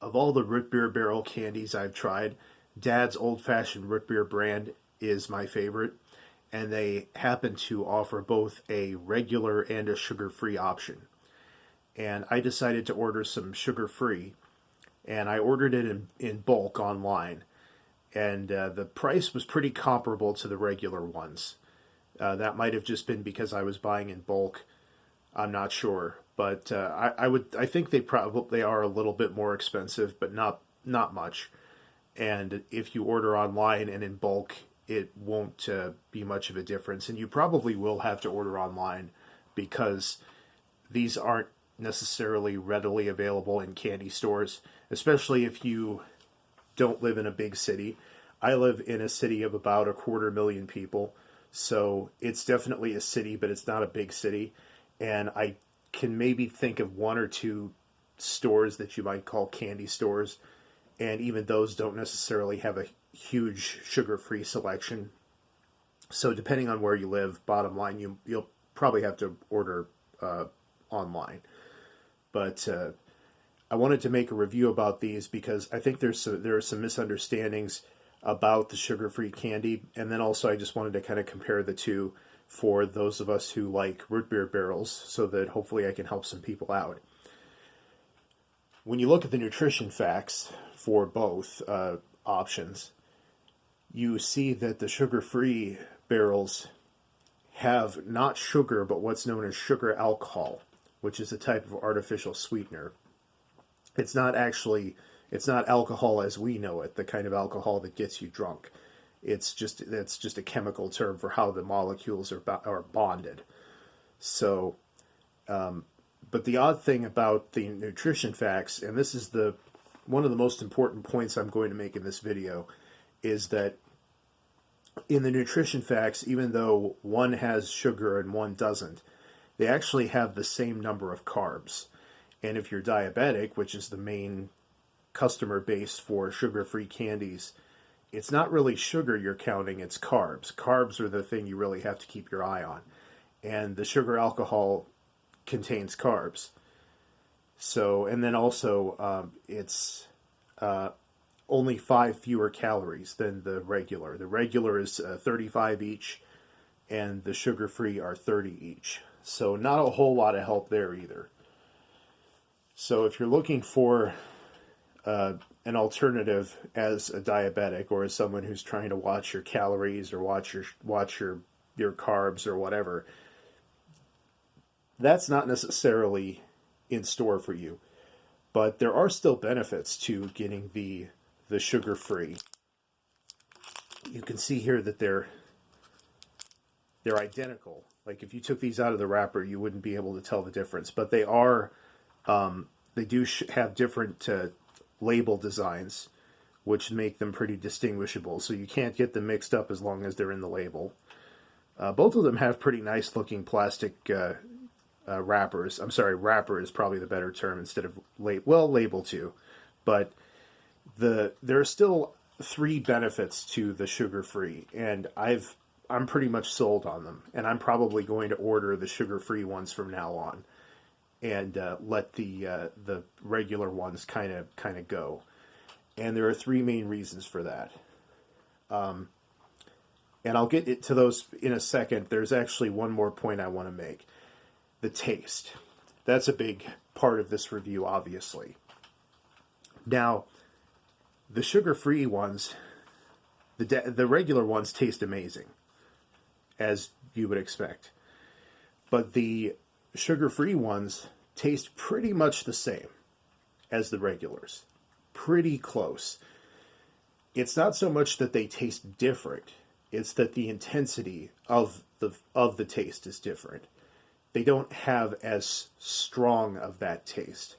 Of all the root beer barrel candies I've tried, Dad's Old Fashioned Root Beer brand is my favorite, and they happen to offer both a regular and a sugar-free option. And I decided to order some sugar-free, and I ordered it in bulk online. And the price was pretty comparable to the regular ones. That might have just been because I was buying in bulk. I'm not sure, but I think they are a little bit more expensive, but not much. And if you order online and in bulk, it won't be much of a difference. And you probably will have to order online because these aren't necessarily readily available in candy stores, especially if you don't live in a big city. I live in a city of about 250,000 people, so it's definitely a city, but it's not a big city. And I can maybe think of one or two stores that you might call candy stores, and even those don't necessarily have a huge sugar-free selection. So depending on where you live, bottom line, you'll probably have to order online. But I wanted to make a review about these because I think there are some misunderstandings about the sugar-free candy, and then also I just wanted to kind of compare the two for those of us who like root beer barrels, so that hopefully I can help some people out. When you look at the nutrition facts for both options, you see that the sugar-free barrels have not sugar, but what's known as sugar alcohol, which is a type of artificial sweetener. It's not alcohol as we know it, the kind of alcohol that gets you drunk. That's just a chemical term for how the molecules are bonded. So, but the odd thing about the nutrition facts, and this is one of the most important points I'm going to make in this video, is that in the nutrition facts, even though one has sugar and one doesn't, they actually have the same number of carbs. And if you're diabetic, which is the main customer base for sugar-free candies, it's not really sugar you're counting, it's carbs. Carbs are the thing you really have to keep your eye on. And the sugar alcohol contains carbs. So, and then also it's only 5 fewer calories than the regular. The regular is 35 each, and the sugar-free are 30 each. So not a whole lot of help there either. So if you're looking for an alternative as a diabetic or as someone who's trying to watch your calories or watch your carbs or whatever, that's not necessarily in store for you. But there are still benefits to getting the sugar-free. You can see here that they're identical. Like if you took these out of the wrapper, you wouldn't be able to tell the difference. But they are, they do have different label designs, which make them pretty distinguishable. So you can't get them mixed up as long as they're in the label. Both of them have pretty nice looking plastic wrappers. I'm sorry, wrapper is probably the better term instead of label too. But there are still 3 benefits to the sugar-free, and I'm pretty much sold on them, and I'm probably going to order the sugar-free ones from now on, and let the regular ones kind of go. And there are 3 main reasons for that. And I'll get to those in a second. There's actually one more point I want to make. The taste. That's a big part of this review, obviously. Now, the sugar-free ones, the regular ones taste amazing, as you would expect. But the sugar-free ones taste pretty much the same as the regulars. Pretty close. It's not so much that they taste different, it's that the intensity of the taste is different. They don't have as strong of that taste.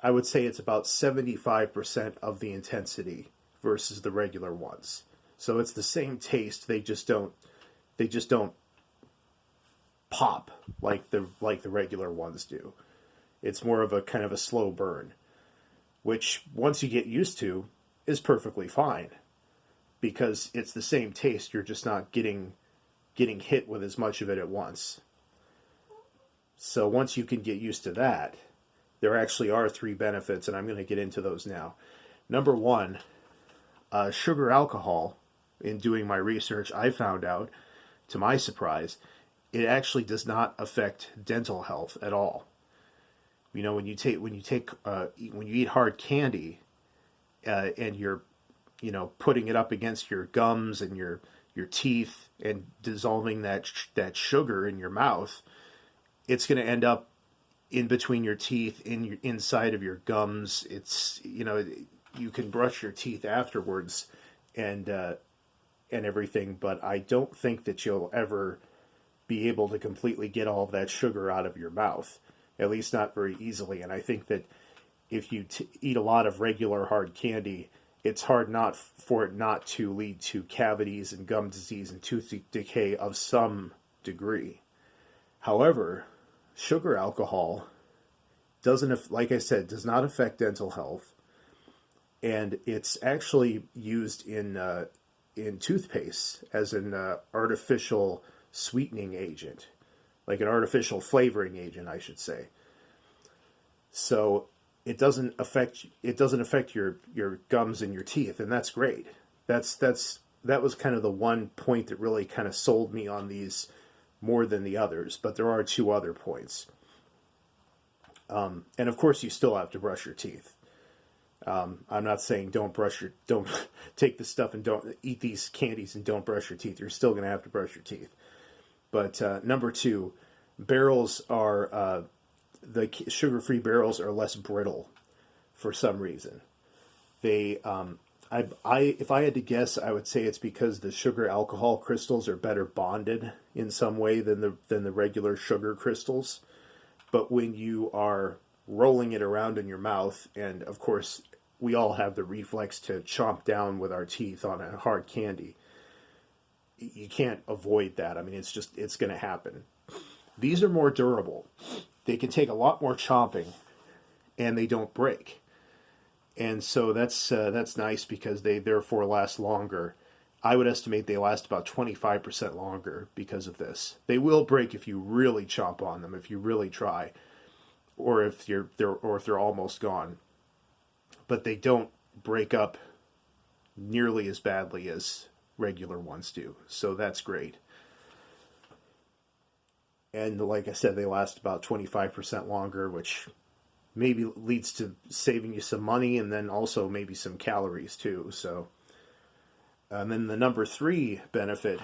I would say it's about 75% of the intensity versus the regular ones. So it's the same taste, they just don't pop like the regular ones do. It's more of a kind of a slow burn, which once you get used to is perfectly fine because it's the same taste, you're just not getting hit with as much of it at once. So once you can get used to that, there actually are three benefits, and I'm going to get into those now. Number one, sugar alcohol. In doing my research, I found out, to my surprise, it actually does not affect dental health at all. You know, when you eat hard candy, and you're, you know, putting it up against your gums and your teeth and dissolving that sugar in your mouth, it's going to end up in between your teeth, inside of your gums. It's, you know, you can brush your teeth afterwards and everything, but I don't think that you'll ever be able to completely get all of that sugar out of your mouth, at least not very easily. And I think that if you eat a lot of regular hard candy, it's hard not for it not to lead to cavities and gum disease and tooth decay of some degree. However, sugar alcohol doesn't, like I said, does not affect dental health, and it's actually used in toothpaste as an artificial sweetening agent, like an artificial flavoring agent, I should say. So it doesn't affect your gums and your teeth, and that's great. That was kind of the one point that really kind of sold me on these more than the others. But there are two other points, and of course you still have to brush your teeth. I'm not saying don't take this stuff and don't eat these candies and don't brush your teeth. You're still going to have to brush your teeth. But number two, barrels are the sugar-free barrels are less brittle for some reason. They, if I had to guess, I would say it's because the sugar alcohol crystals are better bonded in some way than the regular sugar crystals. But when you are rolling it around in your mouth, and of course we all have the reflex to chomp down with our teeth on a hard candy, you can't avoid that. I mean, it's going to happen. These are more durable. They can take a lot more chomping, and they don't break. And so that's nice because they therefore last longer. I would estimate they last about 25% longer because of this. They will break if you really chomp on them, if you really try, or if they're almost gone. But they don't break up nearly as badly as regular ones do. So that's great. And like I said, they last about 25% longer, which maybe leads to saving you some money and then also maybe some calories too. So, and then the number three benefit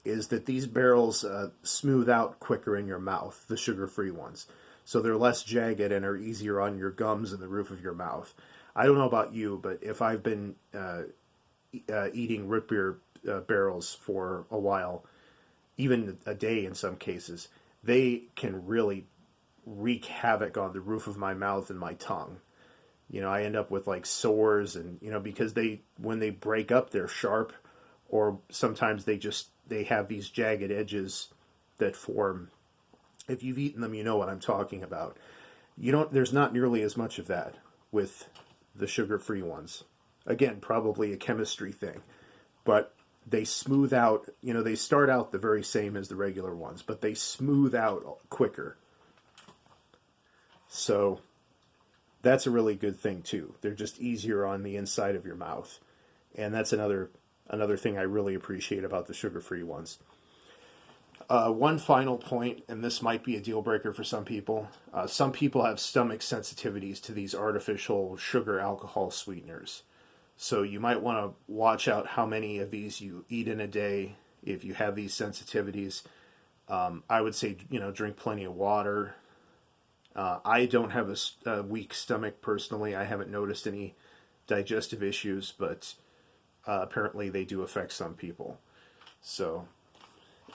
is that these barrels smooth out quicker in your mouth, the sugar-free ones. So they're less jagged and are easier on your gums and the roof of your mouth. I don't know about you, but if I've been eating root beer barrels for a while, even a day in some cases, they can really wreak havoc on the roof of my mouth and my tongue. You know, I end up with like sores, and you know, because when they break up, they're sharp, or sometimes they have these jagged edges that form. If you've eaten them, you know what I'm talking about. There's not nearly as much of that with the sugar-free ones. Again, probably a chemistry thing, but they smooth out, you know, they start out the very same as the regular ones, but they smooth out quicker. So that's a really good thing too. They're just easier on the inside of your mouth. And that's another thing I really appreciate about the sugar-free ones. One final point, and this might be a deal breaker for some people. Some people have stomach sensitivities to these artificial sugar alcohol sweeteners. So you might want to watch out how many of these you eat in a day if you have these sensitivities. I would say, you know, drink plenty of water. I don't have a weak stomach personally. I haven't noticed any digestive issues, but apparently they do affect some people. So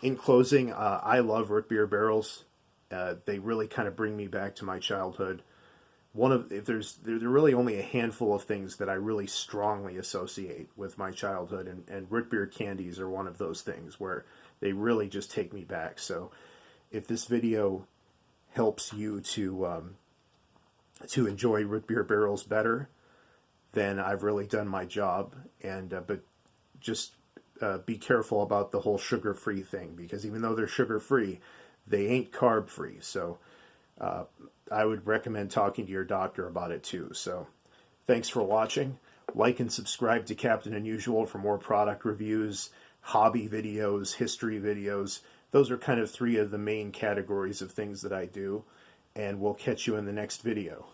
in closing, I love root beer barrels. They really kind of bring me back to my childhood. There are really only a handful of things that I really strongly associate with my childhood, and root beer candies are one of those things where they really just take me back. So if this video helps you to enjoy root beer barrels better, then I've really done my job. And but just be careful about the whole sugar-free thing, because even though they're sugar-free, they ain't carb-free. So I would recommend talking to your doctor about it too. So thanks for watching. Like and subscribe to Captain Unusual for more product reviews, hobby videos, history videos. Those are kind of three of the main categories of things that I do. And we'll catch you in the next video.